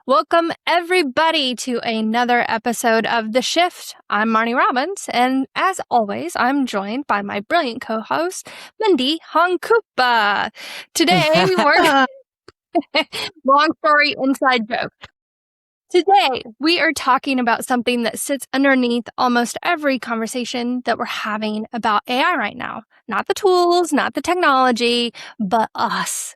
Welcome, everybody, to another episode of The Shift. I'm Marnie Robbins, and as always, I'm joined by my brilliant co-host, Mindy Hongkupa. Today, we're... Long story, inside joke. Today, we are talking about something that sits underneath almost every conversation that we're having about AI right now. Not the tools, not the technology, but us.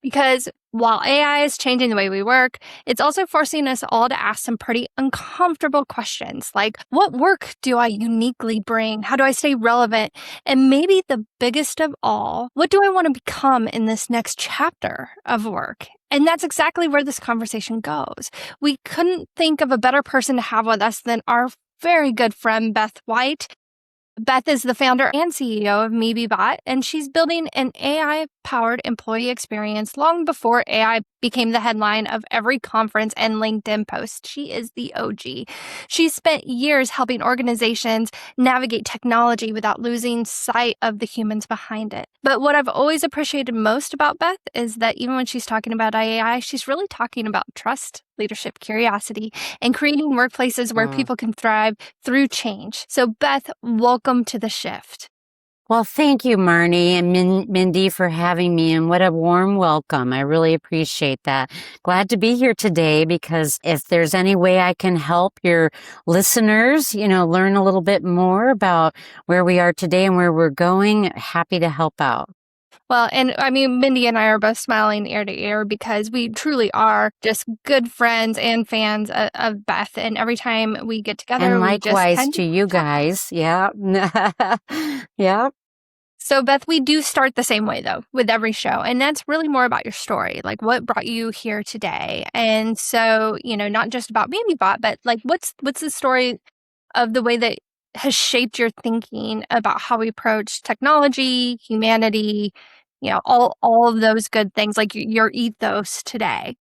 Because while AI is changing the way we work, it's also forcing us all to ask some pretty uncomfortable questions like, what work do I uniquely bring? How do I stay relevant? And maybe the biggest of all, what do I want to become in this next chapter of work? And that's exactly where this conversation goes. We couldn't think of a better person to have with us than our very good friend, Beth White. Beth is the founder and CEO of MeBeBot, and she's building an AI-powered employee experience long before AI became the headline of every conference and LinkedIn post. She is the OG. She's spent years helping organizations navigate technology without losing sight of the humans behind it. But what I've always appreciated most about Beth is that even when she's talking about AI, she's really talking about trust, leadership, curiosity, and creating workplaces where people can thrive through change. So Beth, welcome to The Shift. Well, thank you, Marnie and Mindy, for having me, and what a warm welcome. I really appreciate that. Glad to be here today, because if there's any way I can help your listeners, learn a little bit more about where we are today and where we're going, happy to help out. Well, and I mean, Mindy and I are both smiling ear to ear because we truly are just good friends and fans of Beth. And every time we get together, and likewise we just to you guys. Yeah. Yeah. So, Beth, we do start the same way, though, with every show. And that's really more about your story, like what brought you here today. And so, not just about MeBeBot, but like what's the story of the way that has shaped your thinking about how we approach technology, humanity, all of those good things, like your ethos today.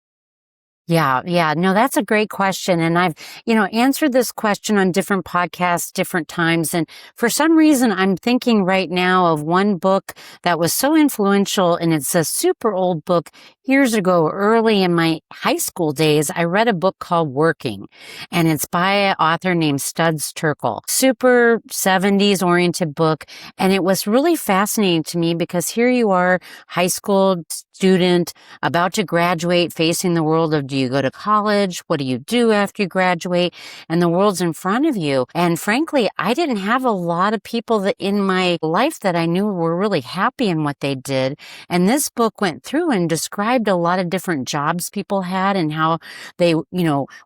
Yeah. No, that's a great question. And I've, answered this question on different podcasts, different times. And for some reason, I'm thinking right now of one book that was so influential, and it's a super old book. Years ago, early in my high school days, I read a book called Working, and it's by an author named Studs Terkel. Super 70s oriented book. And it was really fascinating to me because here you are, high school student, about to graduate, facing the world of, do you go to college? What do you do after you graduate? And the world's in front of you. And frankly, I didn't have a lot of people that in my life that I knew were really happy in what they did. And this book went through and described a lot of different jobs people had and how they,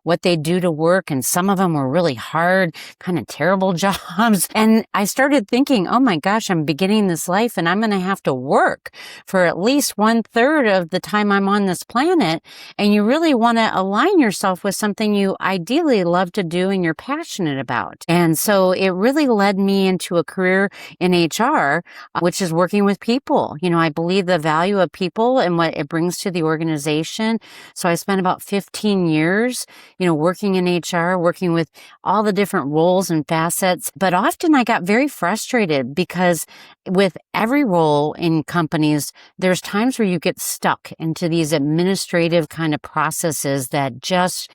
what they do to work. And some of them were really hard, kind of terrible jobs. And I started thinking, oh my gosh, I'm beginning this life and I'm going to have to work for at least 1/3 of the time I'm on this planet. And you really want to align yourself with something you ideally love to do and you're passionate about. And so it really led me into a career in HR, which is working with people. I believe the value of people and what it brings to the organization. So I spent about 15 years, working in HR, working with all the different roles and facets. But often I got very frustrated because with every role in companies, there's times where you get stuck into these administrative kind of processes that just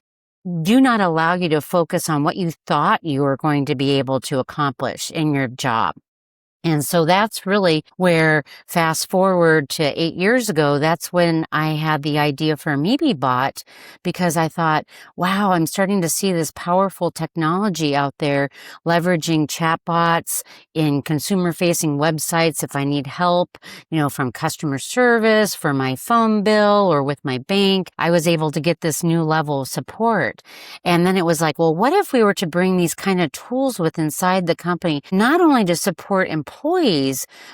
do not allow you to focus on what you thought you were going to be able to accomplish in your job. And so that's really where, fast forward to 8 years ago, that's when I had the idea for MeBeBot, because I thought, wow, I'm starting to see this powerful technology out there, leveraging chatbots in consumer-facing websites if I need help, from customer service, for my phone bill, or with my bank. I was able to get this new level of support. And then it was like, well, what if we were to bring these kind of tools with inside the company, not only to support employees,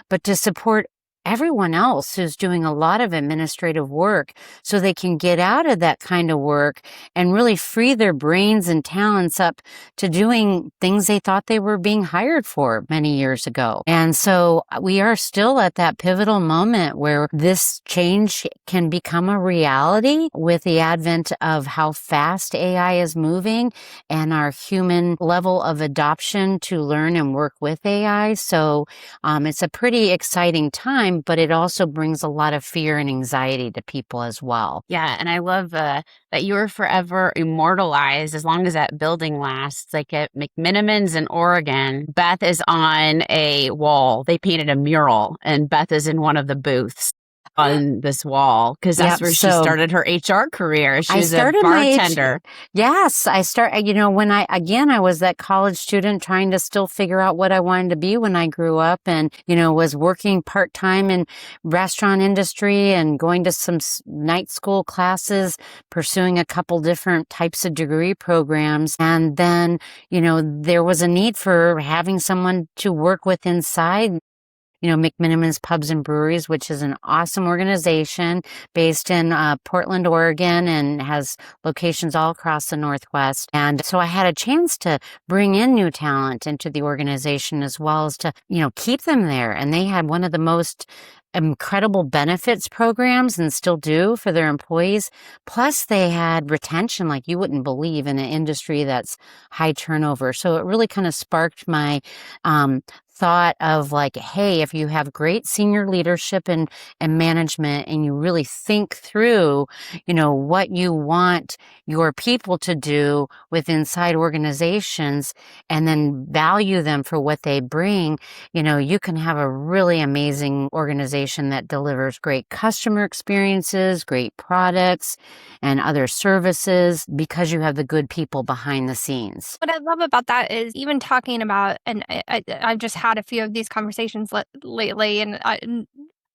but to support everyone else who's doing a lot of administrative work so they can get out of that kind of work and really free their brains and talents up to doing things they thought they were being hired for many years ago. And so we are still at that pivotal moment where this change can become a reality with the advent of how fast AI is moving and our human level of adoption to learn and work with AI. So it's a pretty exciting time, but it also brings a lot of fear and anxiety to people as well. Yeah, and I love that you were forever immortalized as long as that building lasts. Like at McMinimans in Oregon, Beth is on a wall. They painted a mural, and Beth is in one of the booths on this wall because that's where she started her HR career. She was a bartender. Yes, I when I was that college student trying to still figure out what I wanted to be when I grew up, and, was working part-time in restaurant industry and going to some night school classes, pursuing a couple different types of degree programs. And then, there was a need for having someone to work with inside McMinimans Pubs and Breweries, which is an awesome organization based in Portland, Oregon, and has locations all across the Northwest. And so I had a chance to bring in new talent into the organization as well as to, keep them there. And they had one of the most incredible benefits programs and still do for their employees. Plus they had retention like you wouldn't believe in an industry that's high turnover. So it really kind of sparked my thought of like, hey, if you have great senior leadership and management and you really think through, what you want your people to do with inside organizations and then value them for what they bring, you can have a really amazing organization that delivers great customer experiences, great products, and other services because you have the good people behind the scenes. What I love about that is even talking about, and I've just had a few of these conversations lately, and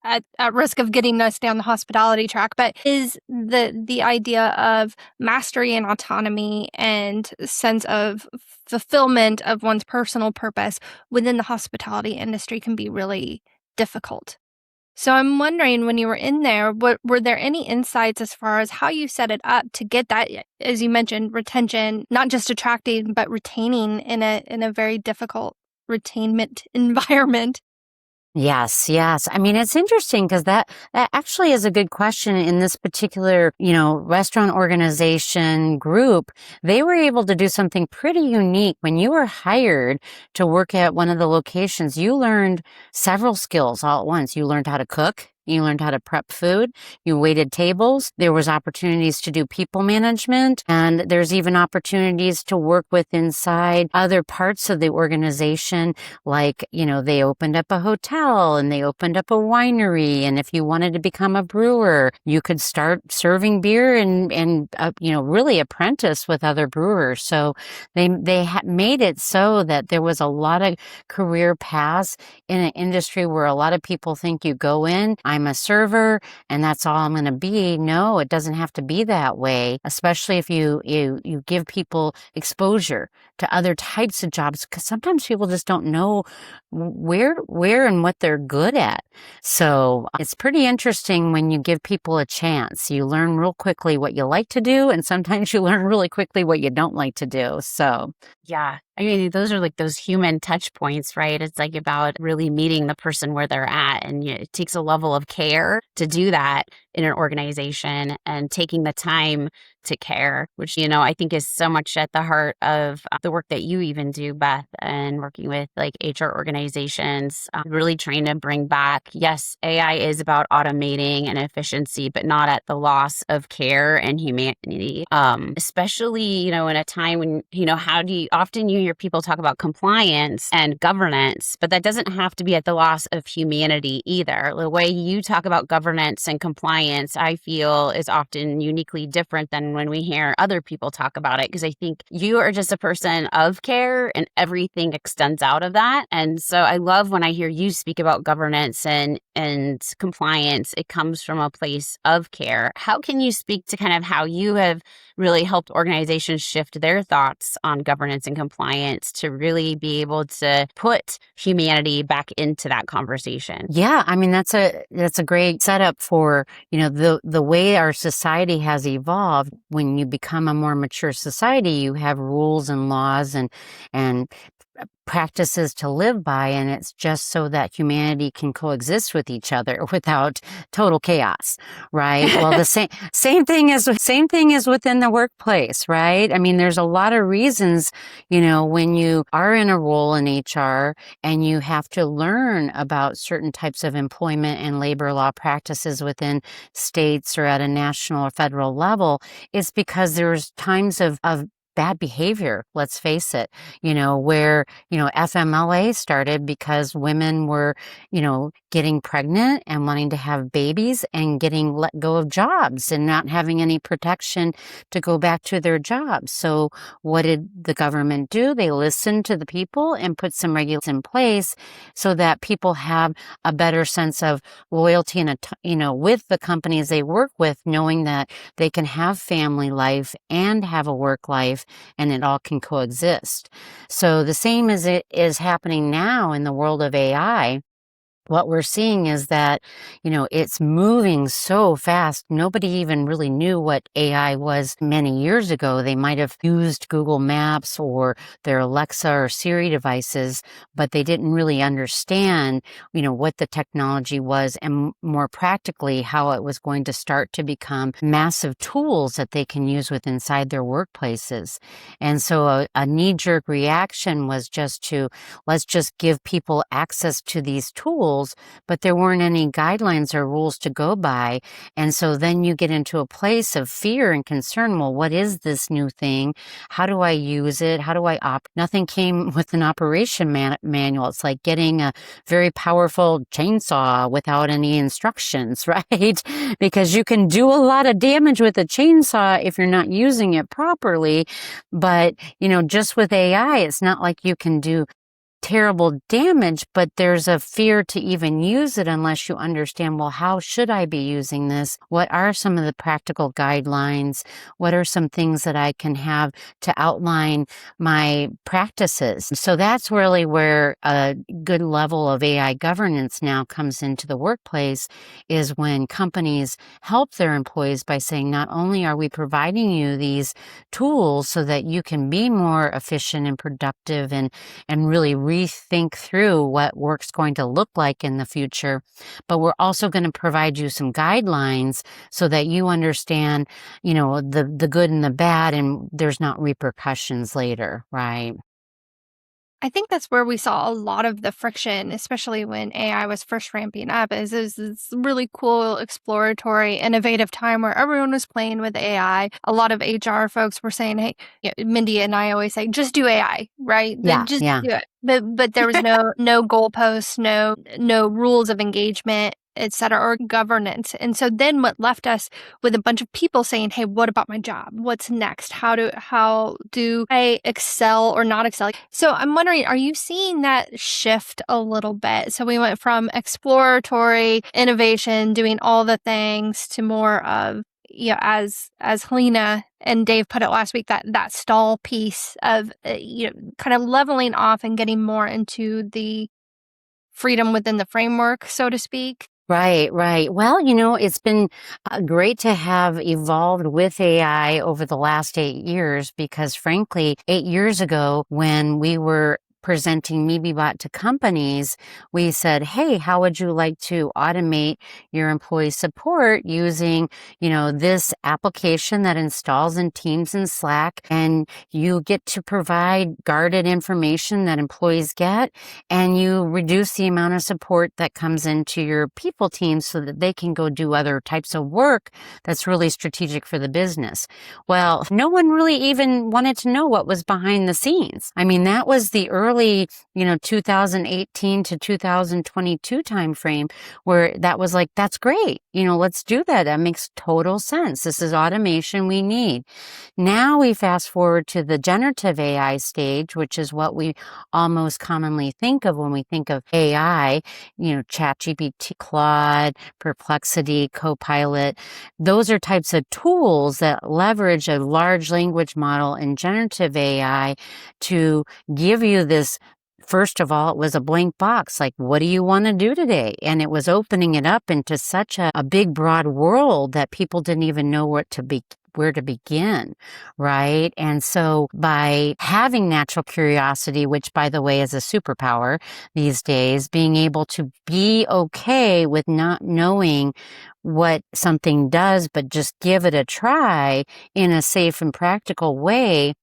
at risk of getting us down the hospitality track, but is the idea of mastery and autonomy and sense of fulfillment of one's personal purpose within the hospitality industry can be really difficult. So I'm wondering, when you were in there, were there any insights as far as how you set it up to get that, as you mentioned, retention, not just attracting, but retaining in a very difficult retainment environment? Yes. I mean, it's interesting because that actually is a good question in this particular, restaurant organization group. They were able to do something pretty unique. When you were hired to work at one of the locations, you learned several skills all at once. You learned how to cook. You learned how to prep food. You waited tables. There was opportunities to do people management. And there's even opportunities to work with inside other parts of the organization. Like, they opened up a hotel and they opened up a winery. And if you wanted to become a brewer, you could start serving beer and really apprentice with other brewers. So they made it so that there was a lot of career paths in an industry where a lot of people think you go in, I'm a server and that's all I'm going to be. No, it doesn't have to be that way, especially if you give people exposure to other types of jobs, because sometimes people just don't know where and what they're good at. So it's pretty interesting when you give people a chance. You learn real quickly what you like to do, and sometimes you learn really quickly what you don't like to do. So yeah, I mean, those are like those human touch points, right? It's like about really meeting the person where they're at. And it takes a level of care to do that in an organization and taking the time to care, which, I think is so much at the heart of the work that you even do, Beth, and working with like HR organizations, really trying to bring back, yes, AI is about automating and efficiency, but not at the loss of care and humanity. Especially, in a time when, often you hear people talk about compliance and governance, but that doesn't have to be at the loss of humanity either. The way you talk about governance and compliance, I feel, is often uniquely different than when we hear other people talk about it, because I think you are just a person of care and everything extends out of that. And so I love when I hear you speak about governance and and compliance, it comes from a place of care. How can you speak to kind of how you have really helped organizations shift their thoughts on governance and compliance to really be able to put humanity back into that conversation? Yeah, I mean that's a great setup for, the way our society has evolved. When you become a more mature society, you have rules and laws and practices to live by, and it's just so that humanity can coexist with each other without total chaos, right? Well, the same thing is within the workplace, right? I mean, there's a lot of reasons, when you are in a role in HR and you have to learn about certain types of employment and labor law practices within states or at a national or federal level, it's because there's times of bad behavior, let's face it, where, FMLA started because women were, getting pregnant and wanting to have babies and getting let go of jobs and not having any protection to go back to their jobs. So what did the government do? They listened to the people and put some regulations in place so that people have a better sense of loyalty and, with the companies they work with, knowing that they can have family life and have a work life and it all can coexist. So the same as it is happening now in the world of AI. What we're seeing is that, it's moving so fast. Nobody even really knew what AI was many years ago. They might have used Google Maps or their Alexa or Siri devices, but they didn't really understand, what the technology was and more practically how it was going to start to become massive tools that they can use with inside their workplaces. And so a knee-jerk reaction was let's just give people access to these tools, but there weren't any guidelines or rules to go by. And so then you get into a place of fear and concern. Well, what is this new thing? How do I use it? How do I Nothing came with an operation manual. It's like getting a very powerful chainsaw without any instructions, right? Because you can do a lot of damage with a chainsaw if you're not using it properly. But, just with AI, it's not like you can do terrible damage, but there's a fear to even use it unless you understand, well, how should I be using this? What are some of the practical guidelines? What are some things that I can have to outline my practices? So that's really where a good level of AI governance now comes into the workplace, is when companies help their employees by saying, not only are we providing you these tools so that you can be more efficient and productive and really rethink through what work's going to look like in the future, but we're also going to provide you some guidelines so that you understand, the good and the bad, and there's not repercussions later, right? I think that's where we saw a lot of the friction, especially when AI was first ramping up, is this really cool, exploratory, innovative time where everyone was playing with AI. A lot of HR folks were saying, hey, Mindy and I always say, just do AI, right? Yeah, Just yeah. do it. But there was no goalposts, no rules of engagement, et cetera, or governance. And so then what left us with a bunch of people saying, hey, what about my job? What's next? How do I excel or not excel? So I'm wondering, are you seeing that shift a little bit? So we went from exploratory innovation, doing all the things, to more of, as Helena and Dave put it last week, that stall piece of, kind of leveling off and getting more into the freedom within the framework, so to speak. Right, right. Well, it's been great to have evolved with AI over the last 8 years, because frankly, 8 years ago, when we were presenting MeBeBot to companies, we said, hey, how would you like to automate your employee support using, this application that installs in Teams and Slack, and you get to provide guarded information that employees get, and you reduce the amount of support that comes into your people teams so that they can go do other types of work that's really strategic for the business. Well, no one really even wanted to know what was behind the scenes. I mean, that was the early early, 2018 to 2022 timeframe where that was like, that's great. Let's do that. That makes total sense. This is automation we need. Now we fast forward to the generative AI stage, which is what we almost commonly think of when we think of AI, ChatGPT, Claude, Perplexity, Copilot. Those are types of tools that leverage a large language model and generative AI to give you this. First of all, it was a blank box. Like, what do you want to do today? And it was opening it up into such a big, broad world that people didn't even know where to begin, right? And so by having natural curiosity, which by the way is a superpower these days, being able to be okay with not knowing what something does, but just give it a try in a safe and practical way,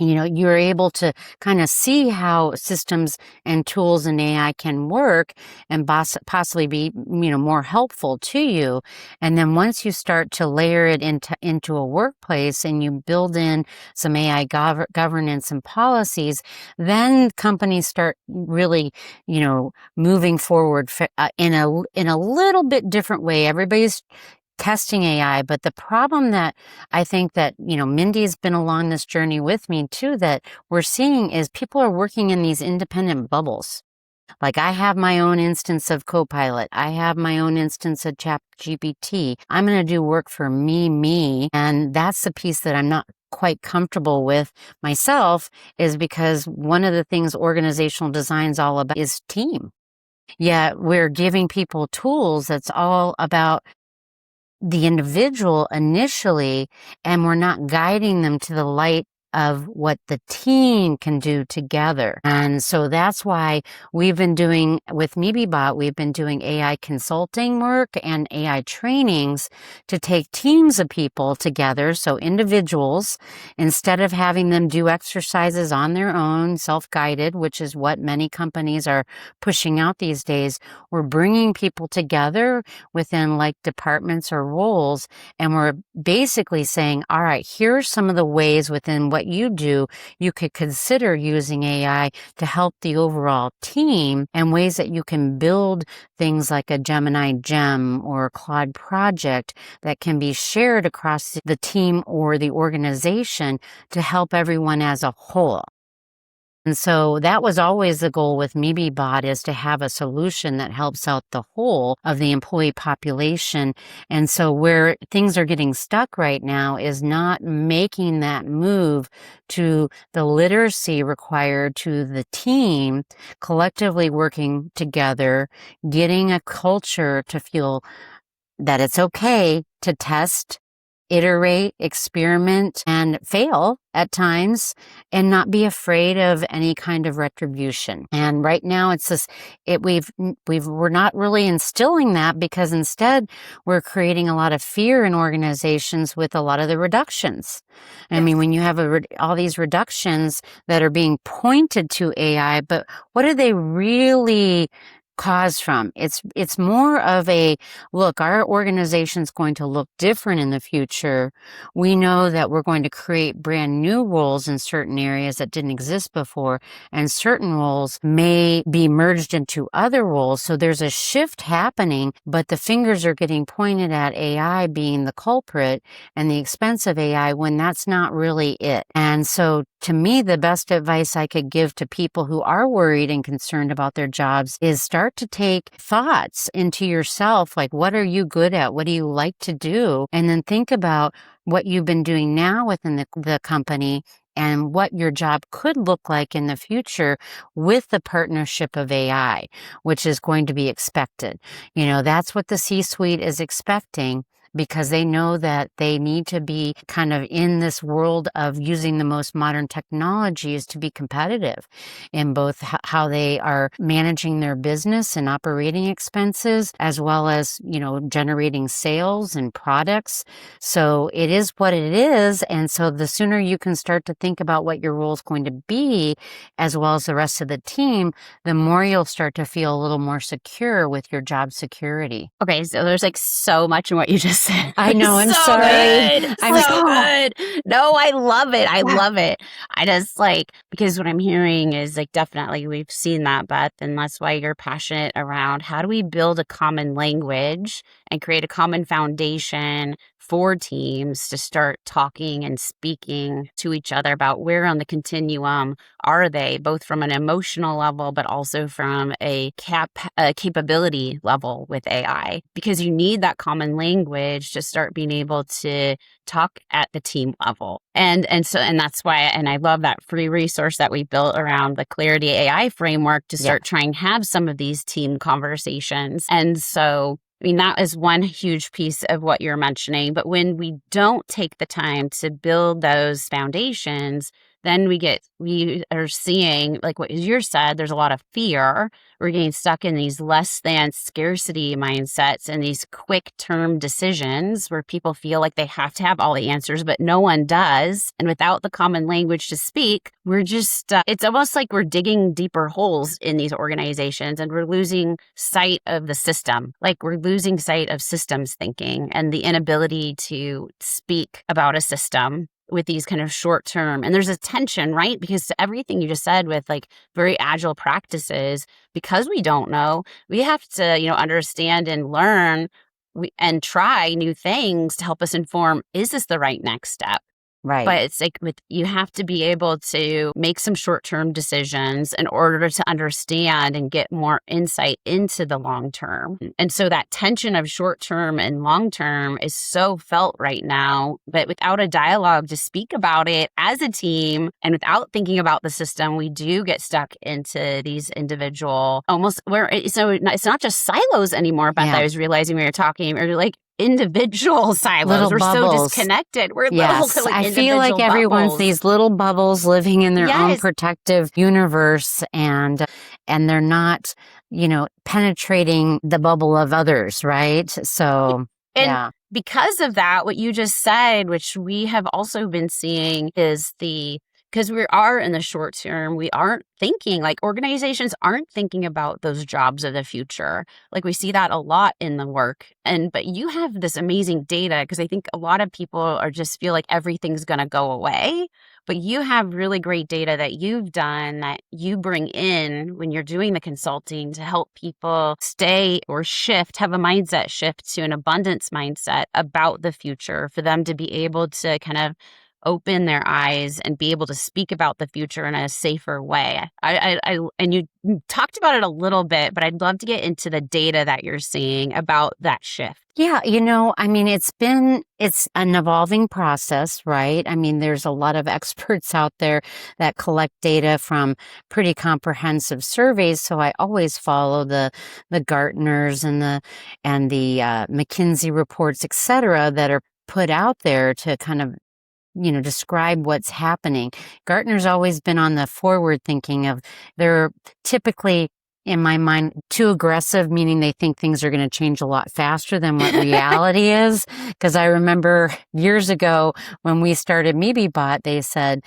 you're able to kind of see how systems and tools and AI can work and possibly be, more helpful to you. And then once you start to layer it into a workplace and you build in some AI governance and policies, then companies start really, moving forward in a little bit different way. Everybody's testing AI, but the problem that I think that, Mindy's been along this journey with me too, that we're seeing is people are working in these independent bubbles. Like I have my own instance of Copilot. I have my own instance of ChatGPT. I'm going to do work for me. And that's the piece that I'm not quite comfortable with myself, is because one of the things organizational design is all about is team. Yet we're giving people tools that's all about the individual initially, and we're not guiding them to the light of what the team can do together. And so that's why we've been doing, with MeBeBot, we've been doing AI consulting work and AI trainings to take teams of people together. So individuals, instead of having them do exercises on their own, self-guided, which is what many companies are pushing out these days, we're bringing people together within like departments or roles. And we're basically saying, all right, here are some of the ways within what you do, you could consider using AI to help the overall team, and ways that you can build things like a Gemini Gem or a Claude project that can be shared across the team or the organization to help everyone as a whole. And so that was always the goal with MeBeBot, is to have a solution that helps out the whole of the employee population. And so where things are getting stuck right now is not making that move to the literacy required to the team, collectively working together, getting a culture to feel that it's okay to test, iterate, experiment, and fail at times, and not be afraid of any kind of retribution. And right now it's this, we're not really instilling that, because instead we're creating a lot of fear in organizations with a lot of the reductions. I mean, when you have all these reductions that are being pointed to AI, but what are they really cause from? It's more of a, look, our organization's going to look different in the future. We know that we're going to create brand new roles in certain areas that didn't exist before, and certain roles may be merged into other roles. So there's a shift happening, but the fingers are getting pointed at AI being the culprit and the expense of AI, when that's not really it. And so to me, the best advice I could give to people who are worried and concerned about their jobs is start to take thoughts into yourself, like, what are you good at? What do you like to do? And then think about what you've been doing now within the company and what your job could look like in the future with the partnership of AI, which is going to be expected. That's what the C-suite is expecting, because they know that they need to be kind of in this world of using the most modern technologies to be competitive in both how they are managing their business and operating expenses, as well as, generating sales and products. So it is what it is. And so the sooner you can start to think about what your role is going to be, as well as the rest of the team, the more you'll start to feel a little more secure with your job security. Okay, so there's like so much in what you just Yes. I know. I'm So sorry. good. I'm So sorry. good. No, I love it. I love it. I just because what I'm hearing is definitely we've seen that, Beth, and that's why you're passionate around how do we build a common language and create a common foundation for teams to start talking and speaking to each other about where on the continuum are they, both from an emotional level, but also from a capability level with AI, because you need that common language to start being able to talk at the team level. And that's why, and I love that free resource that we built around the Clarity AI framework to start trying to have some of these team conversations. And so that is one huge piece of what you're mentioning. But when we don't take the time to build those foundations, then we are seeing, like what you said, there's a lot of fear. We're getting stuck in these less than scarcity mindsets and these quick term decisions where people feel like they have to have all the answers, but no one does. And without the common language to speak, we're just, it's almost like we're digging deeper holes in these organizations and we're losing sight of the system. Like we're losing sight of systems thinking and the inability to speak about a system with these kind of short term. And there's a tension, right? Because everything you just said with very agile practices, because we don't know, we have to, understand and learn and try new things to help us inform, is this the right next step? Right. But it's you have to be able to make some short-term decisions in order to understand and get more insight into the long-term. And so that tension of short-term and long-term is so felt right now, but without a dialogue to speak about it as a team and without thinking about the system, we do get stuck into these individual, almost so it's not just silos anymore, Beth. I was realizing we were talking, or individual silos. Little We're bubbles. so disconnected. We're yes. little I feel like everyone's bubbles. these little bubbles living in their own protective universe, and they're not, penetrating the bubble of others, right? So, and because of that, what you just said, which we have also been seeing, is because we are in the short term, we aren't thinking, organizations aren't thinking about those jobs of the future. We see that a lot in the work. But you have this amazing data, because I think a lot of people just feel like everything's going to go away. But you have really great data that you've done, that you bring in when you're doing the consulting to help people stay or have a mindset shift to an abundance mindset about the future, for them to be able to kind of open their eyes and be able to speak about the future in a safer way. And you talked about it a little bit, but I'd love to get into the data that you're seeing about that shift. Yeah, it's an evolving process, right? There's a lot of experts out there that collect data from pretty comprehensive surveys. So I always follow the Gartners and the McKinsey reports, et cetera, that are put out there to kind of describe what's happening. Gartner's always been on the forward thinking of, they're typically, in my mind, too aggressive, meaning they think things are going to change a lot faster than what reality is. Because I remember years ago when we started MeBeBot, they said,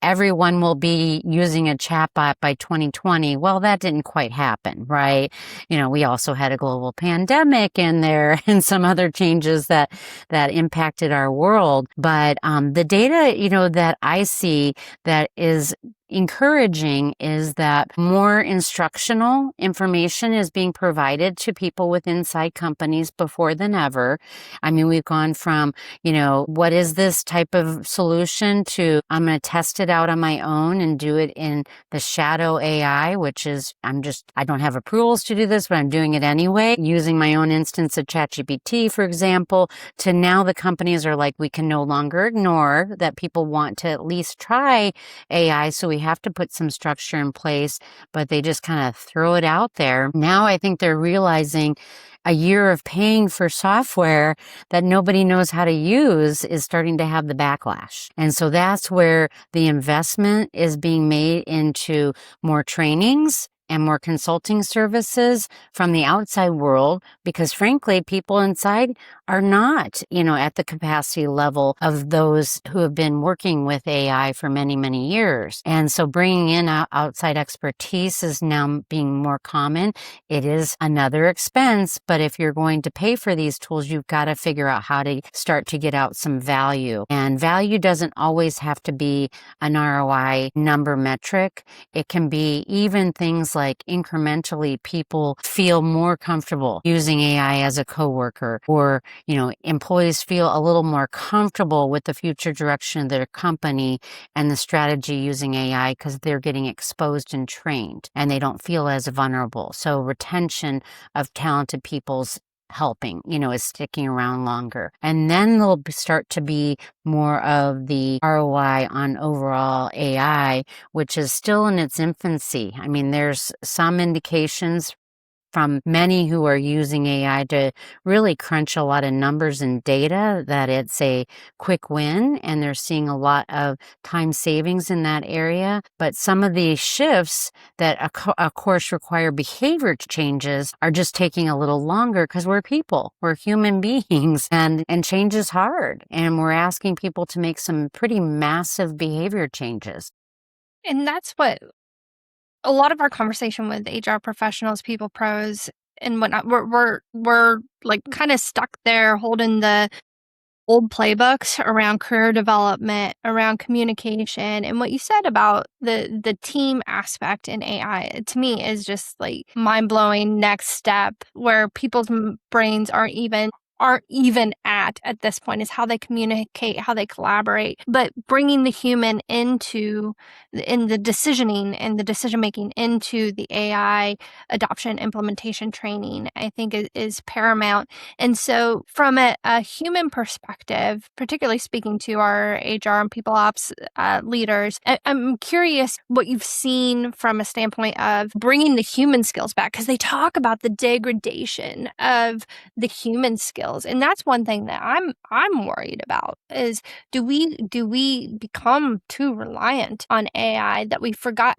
everyone will be using a chatbot by 2020. Well, that didn't quite happen, right? We also had a global pandemic in there and some other changes that impacted our world. But the data, that I see that is encouraging is that more instructional information is being provided to people with inside companies before than ever. We've gone from, what is this type of solution, to I'm going to test it out on my own and do it in the shadow AI, which is, I don't have approvals to do this, but I'm doing it anyway, using my own instance of ChatGPT, for example, to now the companies are like, we can no longer ignore that people want to at least try AI, so we have to put some structure in place, but they just kind of throw it out there. Now I think they're realizing a year of paying for software that nobody knows how to use is starting to have the backlash. And so that's where the investment is being made into more trainings and more consulting services from the outside world, because frankly, people inside are not, at the capacity level of those who have been working with AI for many, many years. And so bringing in outside expertise is now being more common. It is another expense, but if you're going to pay for these tools, you've got to figure out how to start to get out some value. And value doesn't always have to be an ROI number metric. It can be even things like incrementally people feel more comfortable using AI as a coworker, or, employees feel a little more comfortable with the future direction of their company and the strategy using AI because they're getting exposed and trained and they don't feel as vulnerable. So retention of talented people's helping, is sticking around longer. And then there'll start to be more of the ROI on overall AI, which is still in its infancy. I mean, there's some indications from many who are using AI to really crunch a lot of numbers and data that it's a quick win, and they're seeing a lot of time savings in that area. But some of these shifts that of course require behavior changes are just taking a little longer because we're people, we're human beings, and change is hard. And we're asking people to make some pretty massive behavior changes. And that's what a lot of our conversation with HR professionals, people pros, and whatnot, we're like kind of stuck there holding the old playbooks around career development, around communication. And what you said about the team aspect in AI, to me, is just like mind-blowing next step where people's brains aren't even at this point, is how they communicate, how they collaborate, but bringing the human in the decisioning and the decision making into the AI adoption, implementation, training, I think is paramount. And so from a human perspective, particularly speaking to our HR and people ops leaders, I'm curious what you've seen from a standpoint of bringing the human skills back, because they talk about the degradation of the human skills. And that's one thing that I'm worried about, is do we become too reliant on AI that we forget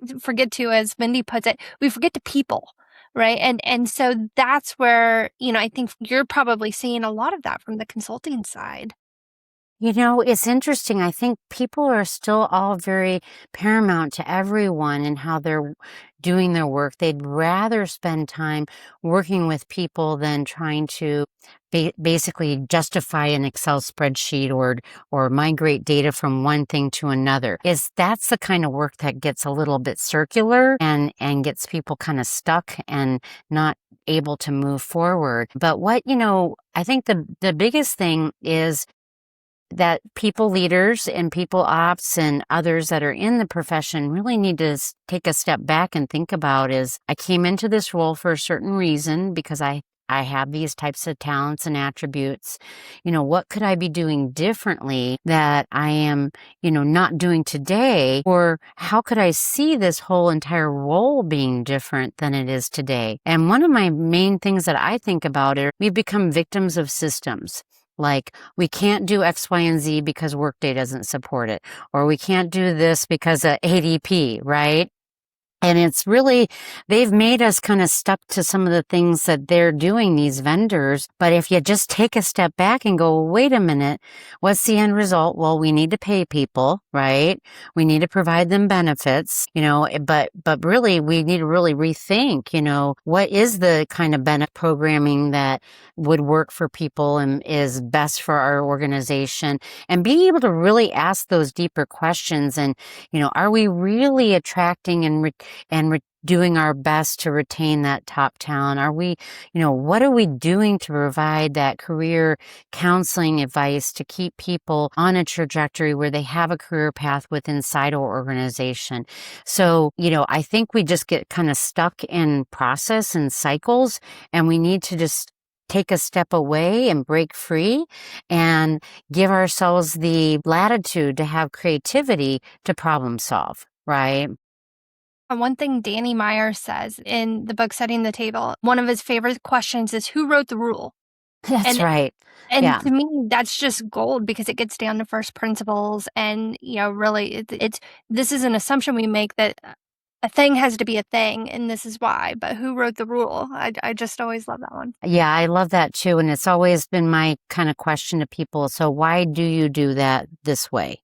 to, as Mindy puts it, we forget to people, right? And so that's where, I think you're probably seeing a lot of that from the consulting side. It's interesting. I think people are still all very paramount to everyone in how they're doing their work. They'd rather spend time working with people than trying to basically justify an Excel spreadsheet or migrate data from one thing to another. That's the kind of work that gets a little bit circular and gets people kind of stuck and not able to move forward. But I think the biggest thing is that people leaders and people ops and others that are in the profession really need to take a step back and think about is, I came into this role for a certain reason because I have these types of talents and attributes. What could I be doing differently that I am, not doing today? Or how could I see this whole entire role being different than it is today? And one of my main things that I think about is we've become victims of systems. Like, we can't do X, Y, and Z because Workday doesn't support it, or we can't do this because of ADP, right? And it's really, they've made us kind of stuck to some of the things that they're doing, these vendors. But if you just take a step back and go, wait a minute, what's the end result? Well, we need to pay people, right? We need to provide them benefits, but really we need to really rethink, what is the kind of benefit programming that would work for people and is best for our organization, and being able to really ask those deeper questions. And, are we really attracting and doing our best to retain that top talent? Are we, what are we doing to provide that career counseling advice to keep people on a trajectory where they have a career path within our organization? So, I think we just get kind of stuck in process and cycles, and we need to just take a step away and break free and give ourselves the latitude to have creativity to problem solve, right? One thing Danny Meyer says in the book Setting the Table, one of his favorite questions is, who wrote the rule? That's And right. And Yeah. to me, that's just gold, because it gets down to first principles. And, really, this is an assumption we make that a thing has to be a thing, and this is why, but who wrote the rule? I just always love that one. Yeah, I love that too. And it's always been my kind of question to people. So why do you do that this way?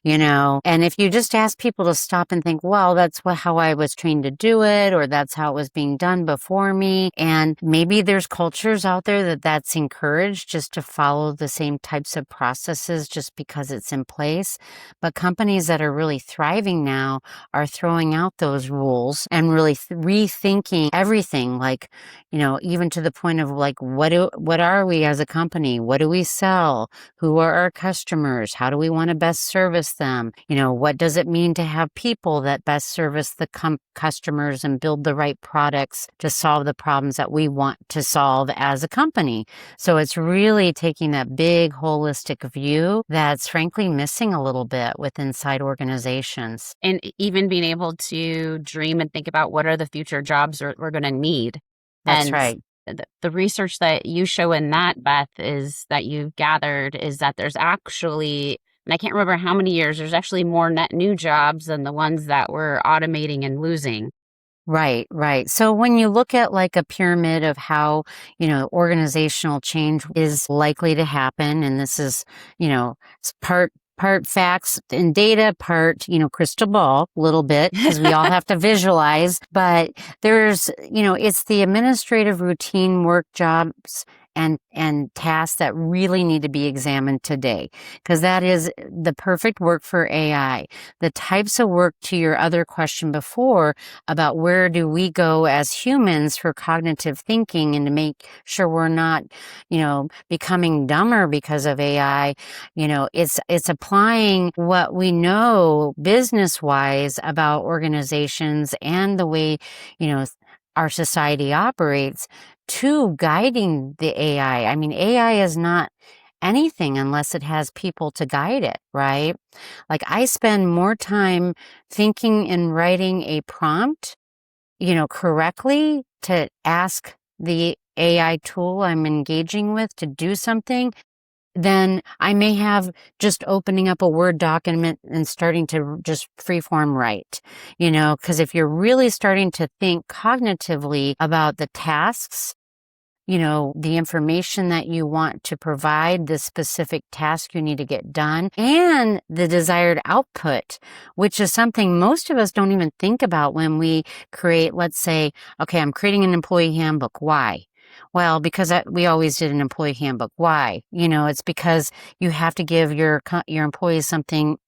And if you just ask people to stop and think, well, that's how I was trained to do it, or that's how it was being done before me. And maybe there's cultures out there that's encouraged just to follow the same types of processes just because it's in place. But companies that are really thriving now are throwing out those rules and really rethinking everything, like, even to the point of like, what are we as a company? What do we sell? Who are our customers? How do we want to best service them? What does it mean to have people that best service the customers and build the right products to solve the problems that we want to solve as a company? So it's really taking that big holistic view that's frankly missing a little bit with inside organizations. And even being able to dream and think about what are the future jobs we're going to need. That's And right. the research that you show in that, Beth, is that you've gathered is that there's actually, and I can't remember how many years, there's actually more net new jobs than the ones that we're automating and losing. Right, right. So when you look at like a pyramid of how, organizational change is likely to happen, and this is, it's part facts and data, part, crystal ball a little bit, because we all have to visualize, but there's, it's the administrative routine work jobs and tasks that really need to be examined today, because that is the perfect work for AI. The types of work, to your other question before about where do we go as humans for cognitive thinking and to make sure we're not, becoming dumber because of AI, it's applying what we know business wise about organizations and the way, our society operates to guiding the AI. I mean, AI is not anything unless it has people to guide it, right? Like I spend more time thinking and writing a prompt, correctly to ask the AI tool I'm engaging with to do something than I may have just opening up a Word document and starting to just freeform write, because if you're really starting to think cognitively about the tasks, the information that you want to provide, the specific task you need to get done, and the desired output, which is something most of us don't even think about when we create, let's say, okay, I'm creating an employee handbook. Why? Well, because we always did an employee handbook. Why? It's because you have to give your employees something,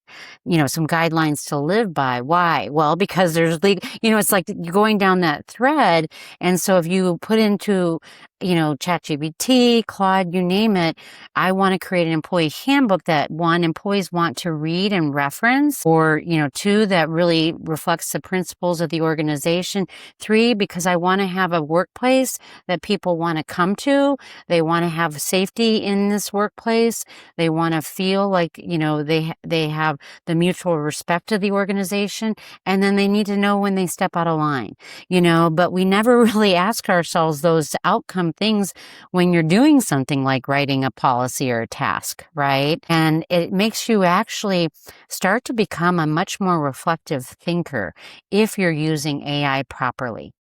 some guidelines to live by. Why? Well, because there's it's like you're going down that thread. And so if you put into, ChatGPT, Claude, you name it, I want to create an employee handbook that one, employees want to read and reference, or, two, that really reflects the principles of the organization. Three, because I want to have a workplace that people want to come to. They want to have safety in this workplace. They want to feel like, they have the mutual respect of the organization, and then they need to know when they step out of line, but we never really ask ourselves those outcome things when you're doing something like writing a policy or a task, right? And it makes you actually start to become a much more reflective thinker if you're using AI properly.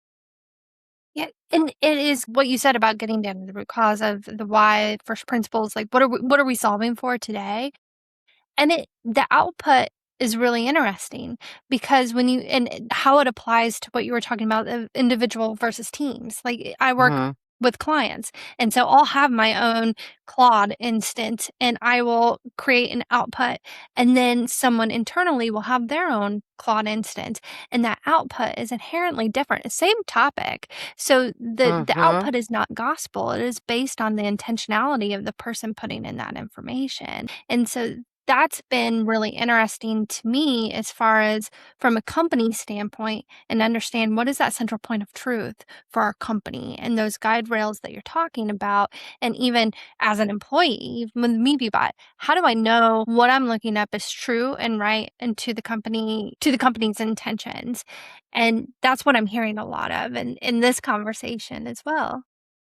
Yeah, and it is what you said about getting down to the root cause of the why, first principles, like what are we solving for today? And the output is really interesting because how it applies to what you were talking about of individual versus teams. Like I work Mm-hmm. with clients, and so I'll have my own Claude instance and I will create an output, and then someone internally will have their own Claude instance, and that output is inherently different. Same topic. So the Mm-hmm. output is not gospel. It is based on the intentionality of the person putting in that information. And so that's been really interesting to me as far as from a company standpoint and understand what is that central point of truth for our company and those guide rails that you're talking about. And even as an employee with MeBeBot, how do I know what I'm looking up is true and right and to the company's intentions? And that's what I'm hearing a lot of in this conversation as well.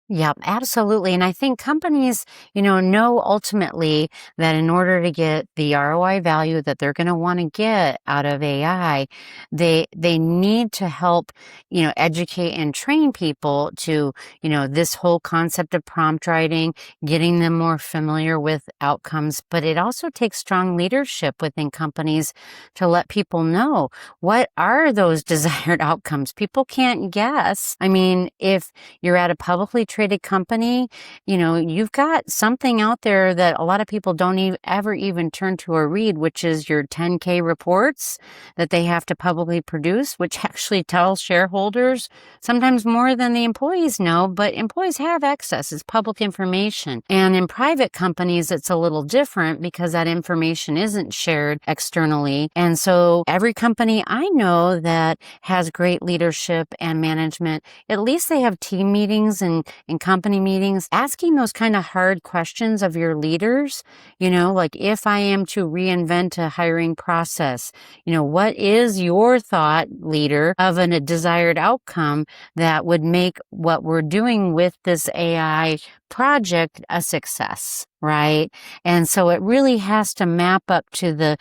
Yep, absolutely. And I think companies, know ultimately that in order to get the ROI value that they're going to want to get out of AI, they need to help, educate and train people to, this whole concept of prompt writing, getting them more familiar with outcomes. But it also takes strong leadership within companies to let people know what are those desired outcomes. People can't guess. I mean, if you're at a publicly traded company, you've got something out there that a lot of people don't ever even turn to or read, which is your 10K reports that they have to publicly produce, which actually tells shareholders sometimes more than the employees know, but employees have access. It's public information. And in private companies, it's a little different because that information isn't shared externally. And so every company I know that has great leadership and management, at least they have team meetings and company meetings, asking those kind of hard questions of your leaders, like if I am to reinvent a hiring process, what is your thought, leader, of a desired outcome that would make what we're doing with this AI project a success, right? And so it really has to map up to the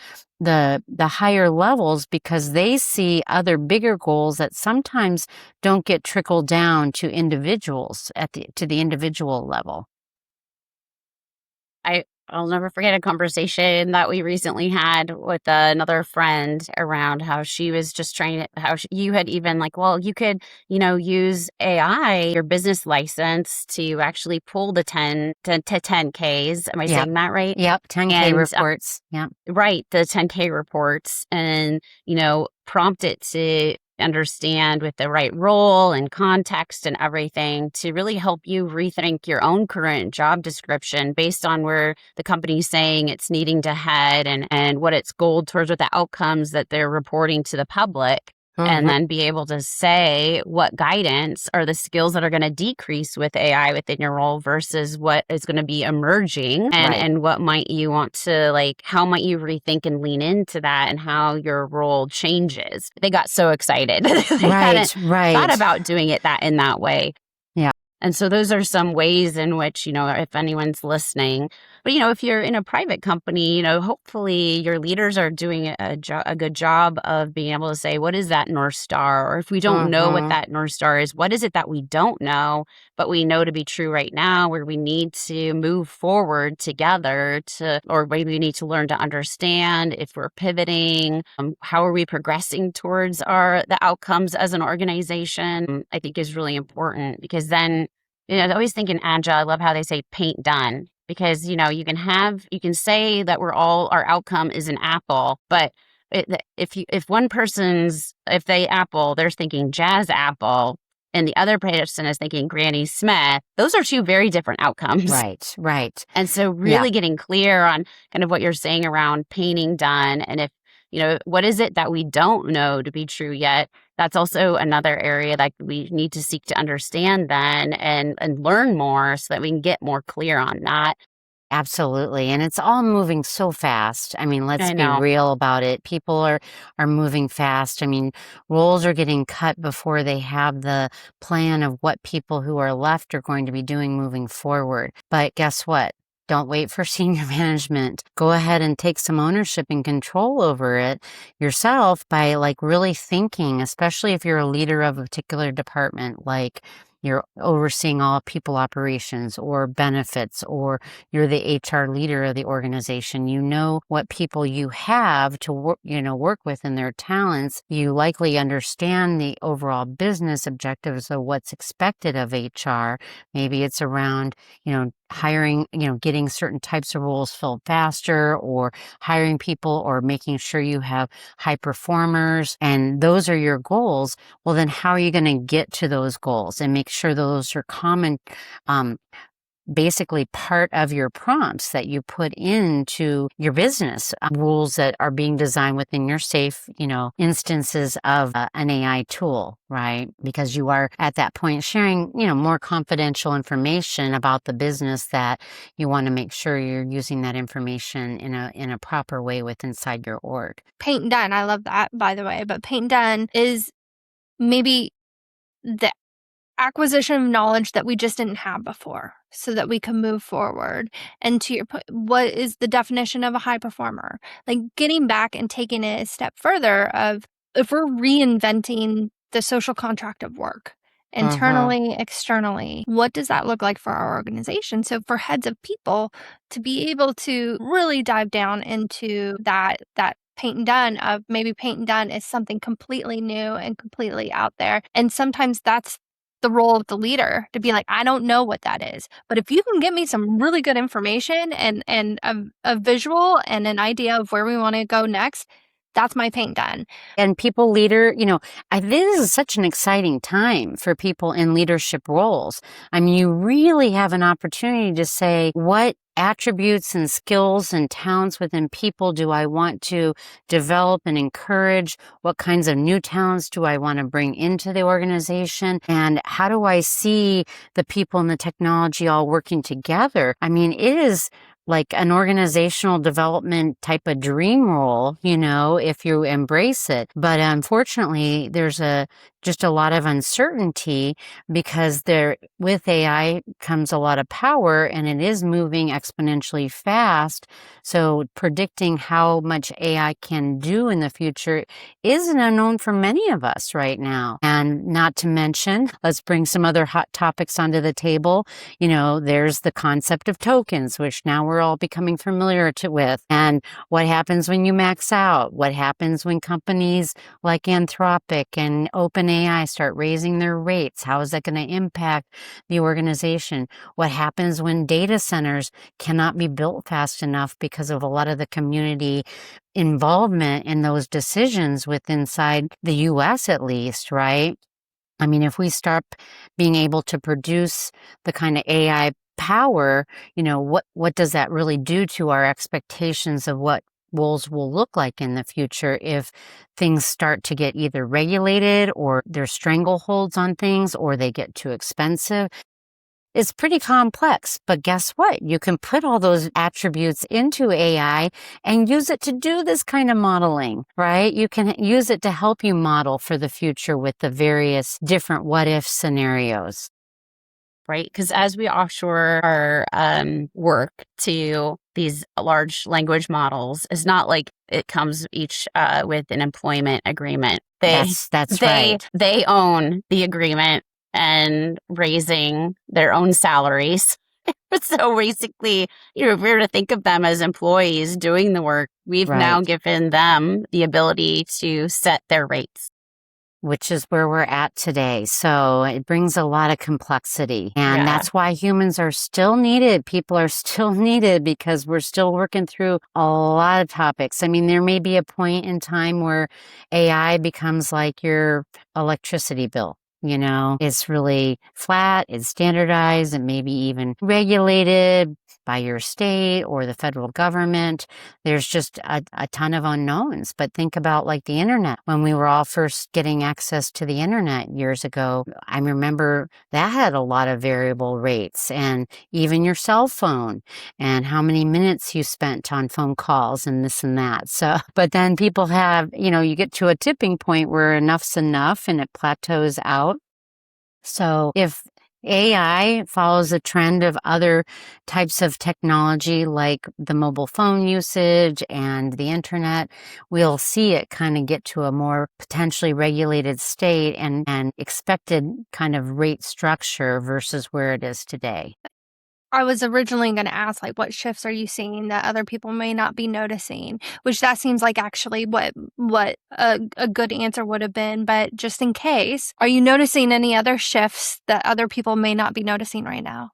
higher levels because they see other bigger goals that sometimes don't get trickled down to individuals to the individual level. I'll never forget a conversation that we recently had with another friend around how she was just trying to, you had even like, well, you could, use AI, your business license to actually pull the 10Ks. Am I Yep. saying that right? Yep. 10K And reports. Yep. right, the 10K reports and, prompt it to understand with the right role and context and everything to really help you rethink your own current job description based on where the company's saying it's needing to head and what its goal towards with the outcomes that they're reporting to the public. And then be able to say what guidance are the skills that are going to decrease with AI within your role versus what is going to be emerging and what might you want to how might you rethink and lean into that and how your role changes. They got so excited. They hadn't thought about doing it in that way. Yeah. And so those are some ways in which, if anyone's listening, but, if you're in a private company, hopefully your leaders are doing a good job of being able to say, what is that North Star? Or if we don't know what that North Star is, what is it that we don't know, but we know to be true right now where we need to move forward together or maybe we need to learn to understand if we're pivoting, how are we progressing towards the outcomes as an organization, I think is really important because then, I always think in Agile, I love how they say paint done because, you can say that our outcome is an apple, but if they apple, they're thinking Jazz Apple and the other person is thinking Granny Smith, those are two very different outcomes. Right. And so really getting clear on kind of what you're saying around painting done and if, what is it that we don't know to be true yet? That's also another area that we need to seek to understand then and learn more so that we can get more clear on that. Absolutely. And it's all moving so fast. I mean, let's I be know. real about it. People are moving fast. I mean, roles are getting cut before they have the plan of what people who are left are going to be doing moving forward. But guess what? Don't wait for senior management. Go ahead and take some ownership and control over it yourself by really thinking, especially if you're a leader of a particular department, like you're overseeing all people operations or benefits, or you're the HR leader of the organization. You know what people you have to work with and their talents. You likely understand the overall business objectives of what's expected of HR. Maybe it's around, hiring, getting certain types of roles filled faster or hiring people or making sure you have high performers. And those are your goals. Well, then how are you going to get to those goals and make sure those are common, basically part of your prompts that you put into your business, rules that are being designed within your safe, instances of an AI tool, right? Because you are at that point sharing, more confidential information about the business that you want to make sure you're using that information in a proper way inside your org. Paint done. I love that, by the way. But paint done is maybe the acquisition of knowledge that we just didn't have before so that we can move forward. And to your point, what is the definition of a high performer? Like getting back and taking it a step further of if we're reinventing the social contract of work, internally, externally, what does that look like for our organization? So for heads of people to be able to really dive down into that paint and done of maybe paint and done is something completely new and completely out there. And sometimes that's the role of the leader to be like, I don't know what that is, but if you can give me some really good information and a visual and an idea of where we want to go next, that's my paint done. And people leader, this is such an exciting time for people in leadership roles. I mean, you really have an opportunity to say, what attributes and skills and talents within people do I want to develop and encourage? What kinds of new talents do I want to bring into the organization? And how do I see the people and the technology all working together? I mean, it is like an organizational development type of dream role, if you embrace it. But unfortunately, there's just a lot of uncertainty because with AI comes a lot of power and it is moving exponentially fast. So predicting how much AI can do in the future is an unknown for many of us right now. And not to mention, let's bring some other hot topics onto the table. There's the concept of tokens, which now we're all becoming familiar with. And what happens when you max out? What happens when companies like Anthropic and OpenAI start raising their rates? How is that going to impact the organization? What happens when data centers cannot be built fast enough because of a lot of the community involvement in those decisions inside the US at least, right? I mean, if we start being able to produce the kind of AI power, what does that really do to our expectations of what roles will look like in the future if things start to get either regulated or there's strangleholds on things or they get too expensive? It's pretty complex, but guess what? You can put all those attributes into AI and use it to do this kind of modeling, right? You can use it to help you model for the future with the various different what-if scenarios. Right? Because as we offshore our work to these large language models, it's not like it comes each with an employment agreement. That's right. They own the agreement and raising their own salaries. So basically, if we were to think of them as employees doing the work, we've now given them the ability to set their rates. Which is where we're at today. So it brings a lot of complexity. And that's why humans are still needed. People are still needed because we're still working through a lot of topics. I mean, there may be a point in time where AI becomes like your electricity bill. It's really flat, it's standardized, and maybe even regulated by your state or the federal government. There's just a ton of unknowns. But think about like the internet. When we were all first getting access to the internet years ago, I remember that had a lot of variable rates, and even your cell phone and how many minutes you spent on phone calls and this and that. So, but then people have, you get to a tipping point where enough's enough and it plateaus out. So if AI follows a trend of other types of technology like the mobile phone usage and the internet, we'll see it kind of get to a more potentially regulated state and expected kind of rate structure versus where it is today. I was originally going to ask, like, what shifts are you seeing that other people may not be noticing? Which that seems like actually what a good answer would have been. But just in case, are you noticing any other shifts that other people may not be noticing right now?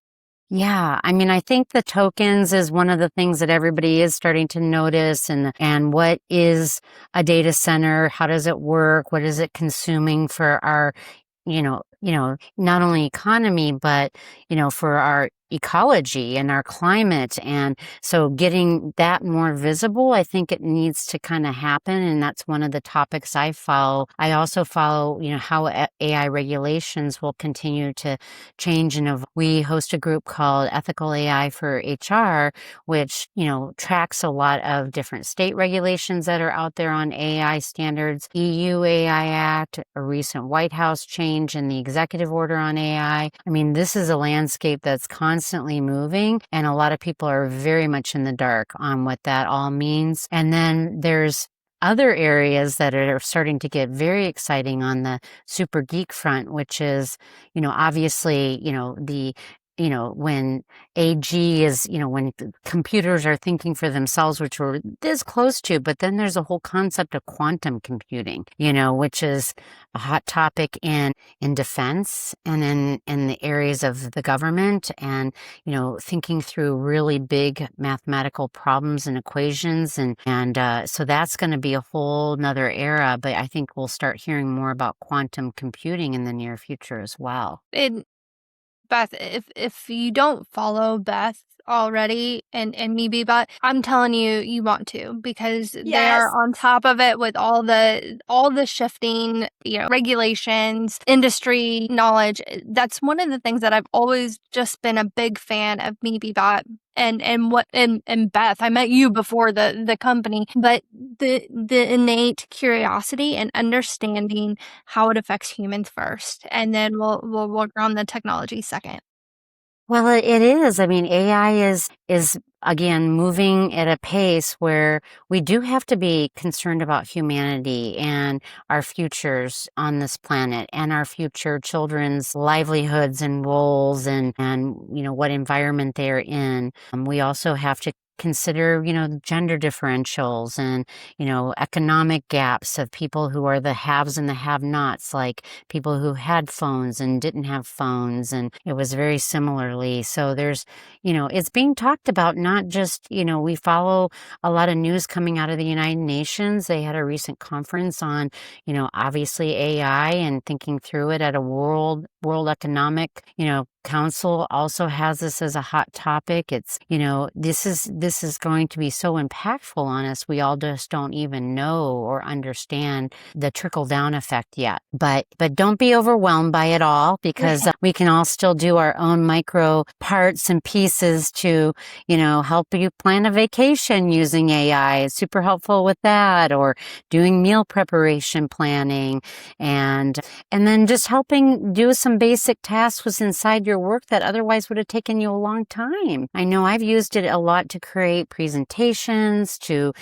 Yeah, I mean, I think the tokens is one of the things that everybody is starting to notice, and what is a data center? How does it work? What is it consuming for our, not only economy, but, for our ecology and our climate. And so getting that more visible, I think it needs to kind of happen. And that's one of the topics I follow. I also follow, how AI regulations will continue to change. And we host a group called Ethical AI for HR, which, tracks a lot of different state regulations that are out there on AI standards, EU AI Act, a recent White House change in the executive order on AI. I mean, this is a landscape that's constantly moving, and a lot of people are very much in the dark on what that all means. And then there's other areas that are starting to get very exciting on the super geek front, which is, obviously, when AG is, when computers are thinking for themselves, which we're this close to, but then there's a whole concept of quantum computing, which is a hot topic in defense and in the areas of the government, and, thinking through really big mathematical problems and equations. And so that's going to be a whole nother era, but I think we'll start hearing more about quantum computing in the near future as well. Beth, if you don't follow Beth already and MeBeBot, I'm telling you, you want to, because they are on top of it with all the shifting, regulations, industry knowledge. That's one of the things that I've always just been a big fan of MeBeBot. And Beth, I met you before the company, but the innate curiosity and understanding how it affects humans first, and then we'll work on the technology second. Well, it is. I mean, AI is again moving at a pace where we do have to be concerned about humanity and our futures on this planet and our future children's livelihoods and roles, and what environment they're in. We also have to consider, gender differentials and, economic gaps of people who are the haves and the have-nots, like people who had phones and didn't have phones. And it was very similarly. So there's, it's being talked about, not just, we follow a lot of news coming out of the United Nations. They had a recent conference on, obviously AI and thinking through it at a World Economic, Council also has this as a hot topic. It's, this is going to be so impactful on us. We all just don't even know or understand the trickle down effect yet. But don't be overwhelmed by it all, because we can all still do our own micro parts and pieces to, help you plan a vacation using AI. It's super helpful with that, or doing meal preparation planning, and then just helping do some basic tasks inside your work that otherwise would have taken you a long time. I know I've used it a lot to create presentations, to,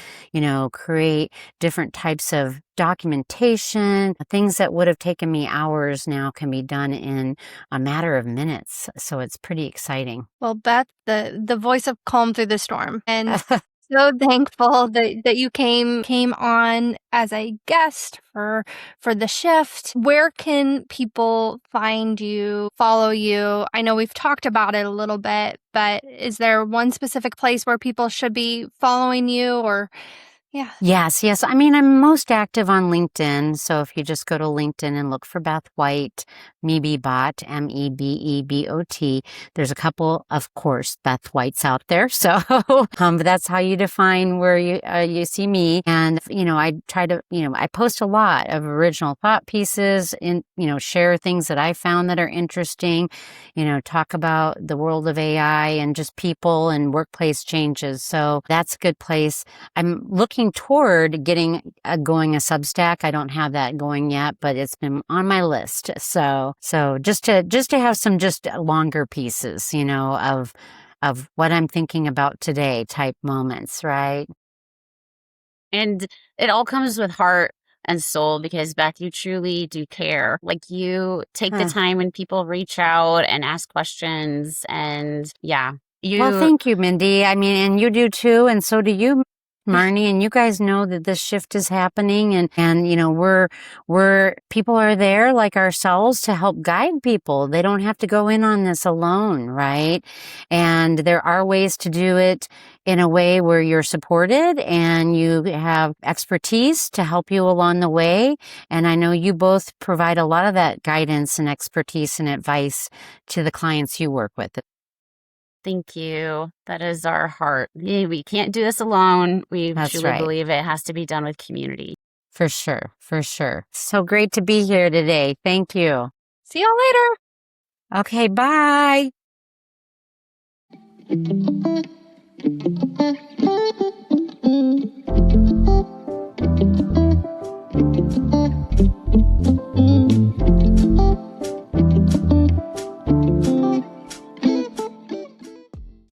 create different types of documentation. Things that would have taken me hours now can be done in a matter of minutes. So it's pretty exciting. Well, Beth, the voice of calm through the storm, and so thankful that you came on as a guest for the shift. Where can people find you, follow you? I know we've talked about it a little bit, but is there one specific place where people should be following you, or? Yeah. Yes. I mean, I'm most active on LinkedIn. So if you just go to LinkedIn and look for Beth White, MeBeBot, MEBEBOT, there's a couple, of course, Beth Whites out there. So but that's how you define where you see me. And, I try to, I post a lot of original thought pieces and, share things that I found that are interesting, talk about the world of AI and just people and workplace changes. So that's a good place. I'm looking toward getting going a Substack. I don't have that going yet, but it's been on my list. So just to have some just longer pieces, of what I'm thinking about today type moments, right? And it all comes with heart and soul, because Beth, you truly do care. Like, you take the time when people reach out and ask questions, and Well, thank you, Mindy. I mean, and you do too, and so do you, Marnie, and you guys know that this shift is happening, and we're people are there like ourselves to help guide people. They don't have to go in on this alone, right? And there are ways to do it in a way where you're supported and you have expertise to help you along the way. And I know you both provide a lot of that guidance and expertise and advice to the clients you work with. Thank you. That is our heart. We can't do this alone. We That's truly right. believe it has to be done with community. For sure. For sure. So great to be here today. Thank you. See y'all later. Okay, bye.